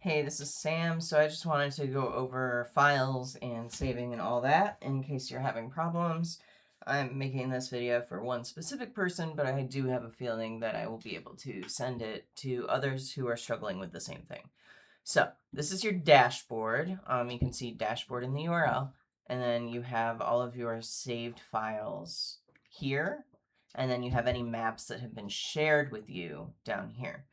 Hey, this is Sam. So I just wanted to go over files and saving and all that in case you're having problems. I'm making this video for one specific person, but I do have a feeling that I will be able to send it to others who are struggling with the same thing. So this is your dashboard. You can see dashboard in the URL, and then you have all of your saved files here, and then you have any maps that have been shared with you down here.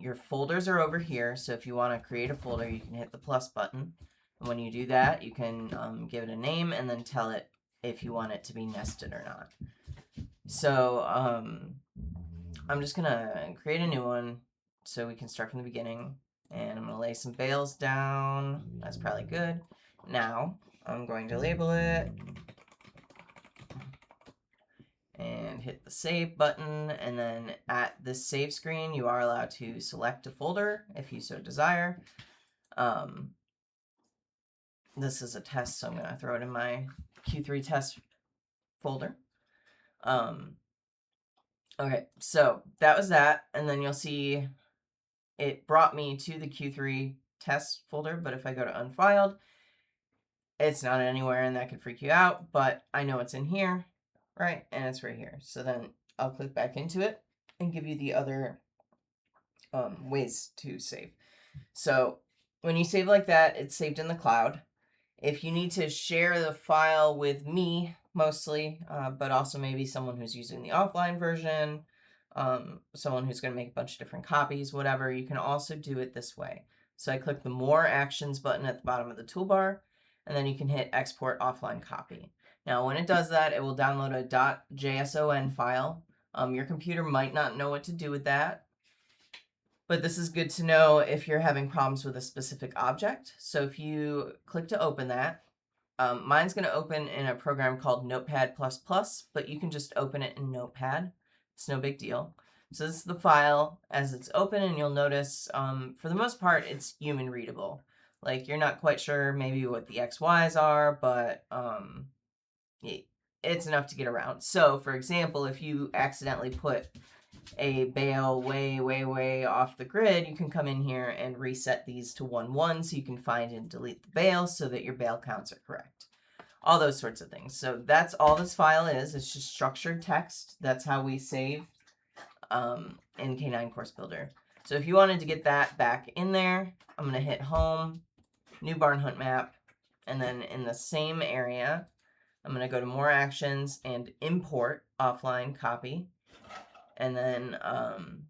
Your folders are over here, so if you want to create a folder, you can hit the plus button. And when you do that, you can give it a name and then tell it if you want it to be nested or not. So I'm just going to create a new one so we can start from the beginning. And I'm going to lay some bales down. That's probably good. Now, I'm going to label it and hit the save button, and then at this save screen you are allowed to select a folder if you so desire. This is a test, so I'm going to throw it in my Q3 test folder. Okay, so that was that, and then you'll see it brought me to the Q3 test folder, but if I go to unfiled, it's not anywhere, and that could freak you out, but I know it's in here, right? And it's right here. So then I'll click back into it and give you the other ways to save. So when you save like that, it's saved in the cloud. If you need to share the file with me, mostly, but also maybe someone who's using the offline version, someone who's going to make a bunch of different copies, whatever, you can also do it this way. So I click the More Actions button at the bottom of the toolbar, and then you can hit Export Offline Copy. Now, when it does that, it will download a .json file. Your computer might not know what to do with that, but this is good to know if you're having problems with a specific object. So if you click to open that, mine's going to open in a program called Notepad++, but you can just open it in Notepad. It's no big deal. So this is the file as it's open, and you'll notice for the most part it's human readable. Like, you're not quite sure maybe what the XYs are, but it's enough to get around. So for example, if you accidentally put a bale way off the grid, you can come in here and reset these to 1-1 so you can find and delete the bale so that your bale counts are correct. All those sorts of things. So that's all this file is. It's just structured text. That's how we save in K9 Course Builder. So if you wanted to get that back in there, I'm going to hit Home, New Barn Hunt Map, and then in the same area, I'm going to go to More Actions and Import Offline Copy, and then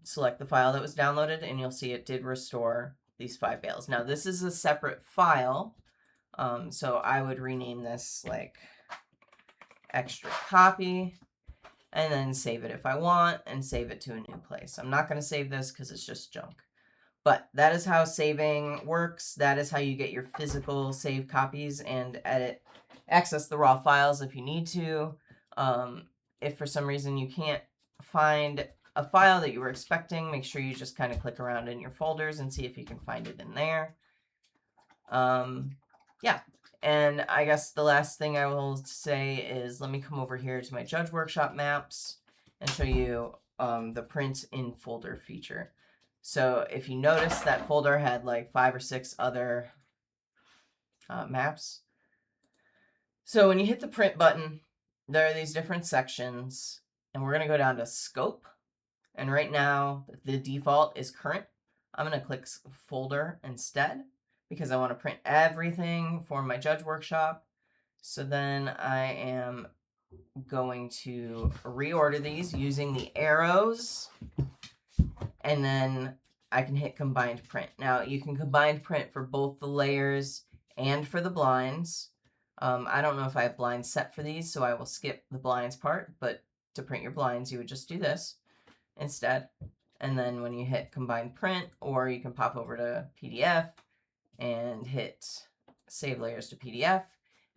select the file that was downloaded, and you'll see it did restore these 5 bales. Now, this is a separate file, so I would rename this like extra copy, and then save it if I want, and save it to a new place. I'm not going to save this because it's just junk. But that is how saving works. That is how you get your physical save copies and access the raw files if you need to. If for some reason you can't find a file that you were expecting, make sure you just kind of click around in your folders and see if you can find it in there. Yeah, and I guess the last thing I will say is, let me come over here to my Judge Workshop maps and show you the print in folder feature. So if you notice, that folder had like 5 or 6 other maps. So when you hit the print button, there are these different sections, and we're going to go down to scope. And right now, the default is current. I'm going to click folder instead because I want to print everything for my Judge Workshop. So then I am going to reorder these using the arrows, and then I can hit combined print. Now, you can combined print for both the layers and for the blinds. I don't know if I have blinds set for these, so I will skip the blinds part, but to print your blinds, you would just do this instead. And then when you hit combine print, or you can pop over to PDF and hit save layers to PDF,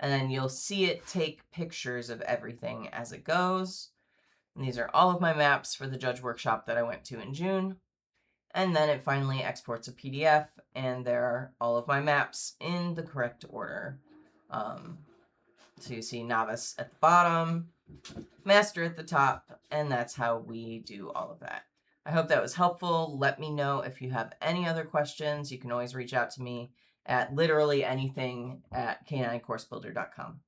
and then you'll see it take pictures of everything as it goes. And these are all of my maps for the Judge Workshop that I went to in June. And then it finally exports a PDF, and there are all of my maps in the correct order. So you see Novice at the bottom, Master at the top, and that's how we do all of that. I hope that was helpful. Let me know if you have any other questions. You can always reach out to me at literally anything at caninecoursebuilder.com.